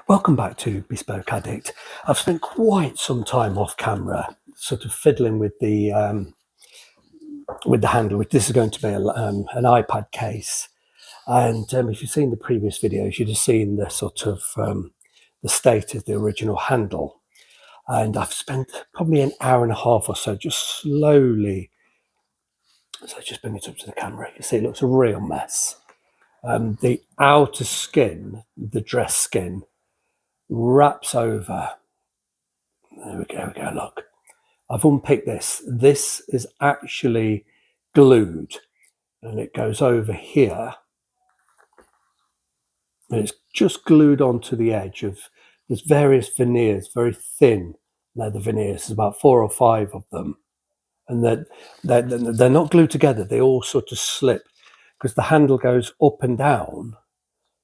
Welcome back to Bespoke Addict. I've spent quite some time off camera, sort of fiddling with the handle. This is going to be an iPad case, and if you've seen the previous videos, you'd have seen the sort of the state of the original handle. And I've spent probably an hour and a half or so just slowly. So just bring it up to the camera. You see, it looks a real mess. The outer skin, the dress skin, wraps over. There we go, look. I've unpicked this. This is actually glued, and it goes over here. And it's just glued onto the edge of, there's various veneers, very thin leather veneers. There's about 4 or 5 of them. And they're not glued together. They all sort of slip because the handle goes up and down,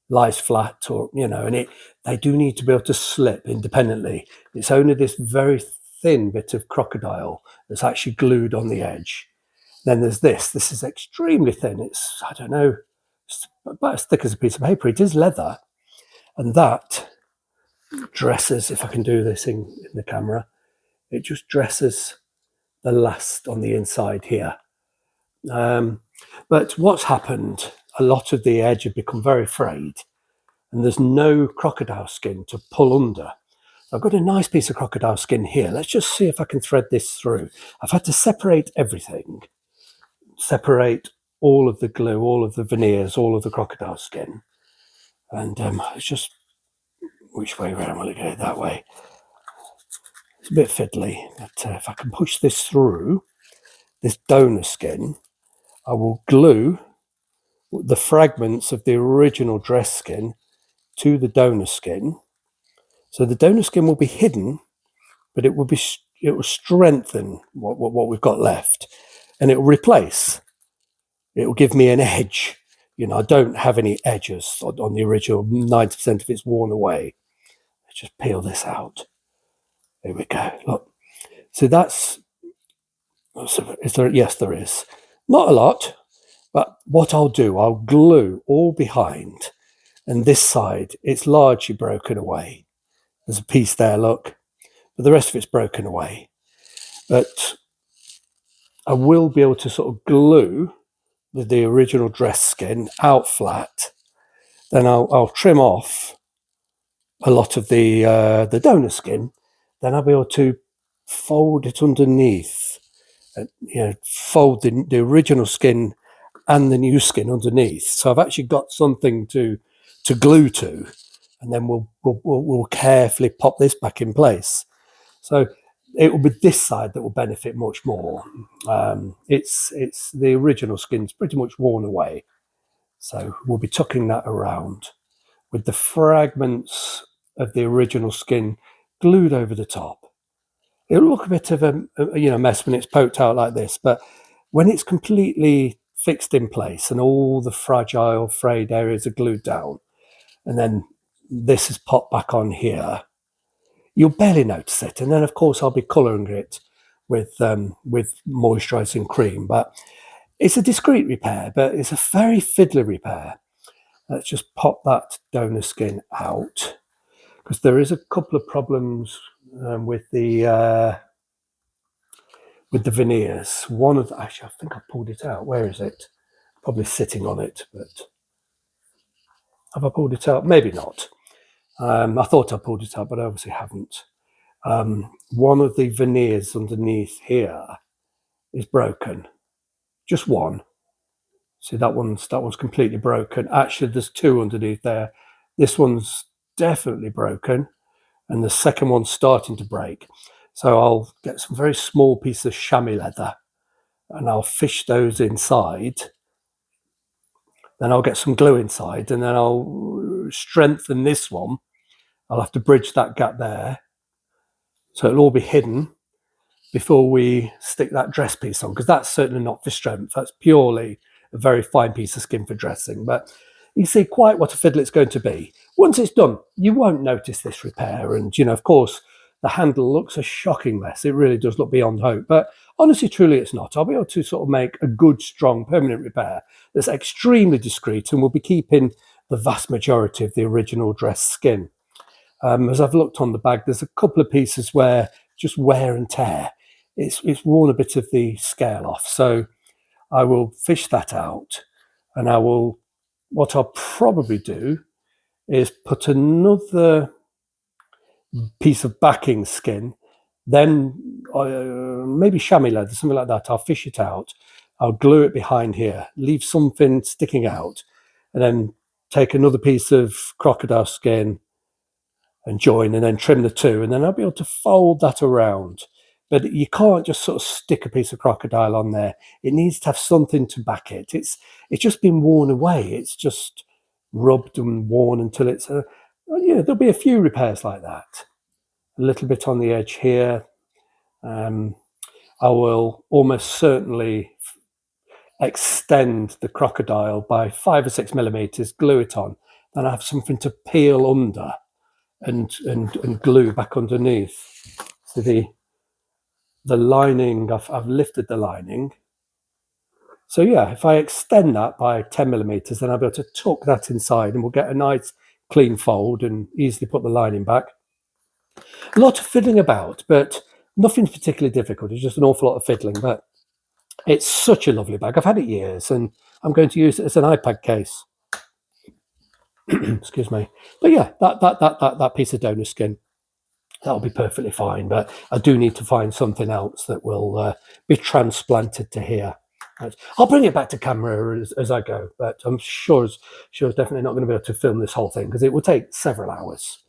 lies flat, or, and they do need to be able to slip independently. It's only this very thin bit of crocodile that's actually glued on the edge. Then there's this is extremely thin. It's, I don't know, it's about as thick as a piece of paper. It is leather, and that dresses, if I can do this in the camera, it just dresses the last on the inside here. But what's happened, a lot of the edge have become very frayed, and there's no crocodile skin to pull under. I've got a nice piece of crocodile skin here. Let's just see if I can thread this through. I've had to separate everything, separate all of the glue, all of the veneers, all of the crocodile skin. And it's just, which way around will it go? That way. It's a bit fiddly, but if I can push this through, this donor skin, I will glue the fragments of the original dress skin to the donor skin. So the donor skin will be hidden, but it will strengthen what we've got left, and it will replace. It will give me an edge. I don't have any edges on the original. 90% of it's worn away. Let's just peel this out. There we go. Look. So that's. Is there? Yes, there is. Not a lot, but what I'll do, I'll glue all behind, and this side, it's largely broken away. There's a piece there, look, but the rest of it's broken away. But I will be able to sort of glue the original dress skin out flat. Then I'll trim off a lot of the donor skin. Then I'll be able to fold it underneath, fold the original skin and the new skin underneath. So I've actually got something to glue to, and then we'll carefully pop this back in place. So it will be this side that will benefit much more. It's the original skin's pretty much worn away, so we'll be tucking that around with the fragments of the original skin glued over the top. It'll look a bit of a mess when it's poked out like this, but when it's completely fixed in place and all the fragile, frayed areas are glued down, and then this is popped back on here, you'll barely notice it. And then, of course, I'll be colouring it with moisturising cream. But it's a discreet repair, but it's a very fiddly repair. Let's just pop that donor skin out, because there is a couple of problems with the veneers. One of actually, I think I pulled it out. Where is it? Probably sitting on it, but have I pulled it out? Maybe not. I thought I pulled it out, but I obviously haven't. One of the veneers underneath here is broken. Just one. See, that one's completely broken. Actually, there's 2 underneath there. This one's definitely broken, and the second one's starting to break. So I'll get some very small pieces of chamois leather, and I'll fish those inside. Then I'll get some glue inside, and then I'll strengthen this one. I'll have to bridge that gap there, so it'll all be hidden before we stick that dress piece on, because that's certainly not for strength. That's purely a very fine piece of skin for dressing. But you see quite what a fiddle it's going to be. Once it's done, you won't notice this repair. And, of course, the handle looks a shocking mess. It really does look beyond hope. But honestly, truly, it's not. I'll be able to sort of make a good, strong, permanent repair that's extremely discreet and will be keeping the vast majority of the original dress skin. As I've looked on the bag, there's a couple of pieces where just wear and tear. It's worn a bit of the scale off. So I will fish that out, and what I'll probably do is put another piece of backing skin, then maybe chamois leather, something like that. I'll fish it out. I'll glue it behind here, leave something sticking out, and then take another piece of crocodile skin and join, and then trim the two, and then I'll be able to fold that around. But you can't just sort of stick a piece of crocodile on there. It needs to have something to back it. It's just been worn away. It's just rubbed and worn until it's there'll be a few repairs like that. A little bit on the edge here. I will almost certainly extend the crocodile by 5 or 6 millimeters, glue it on, then I have something to peel under and glue back underneath. So the lining, I've lifted the lining. So yeah, if I extend that by 10 millimeters, then I'll be able to tuck that inside, and we'll get a nice clean fold and easily put the lining back. A lot of fiddling about, but nothing particularly difficult. It's just an awful lot of fiddling, but it's such a lovely bag. I've had it years, and I'm going to use it as an iPad case. Excuse me. But yeah, that piece of donor skin, that'll be perfectly fine. But I do need to find something else that will be transplanted to here. I'll bring it back to camera as I go, but I'm sure it's definitely not going to be able to film this whole thing because it will take several hours.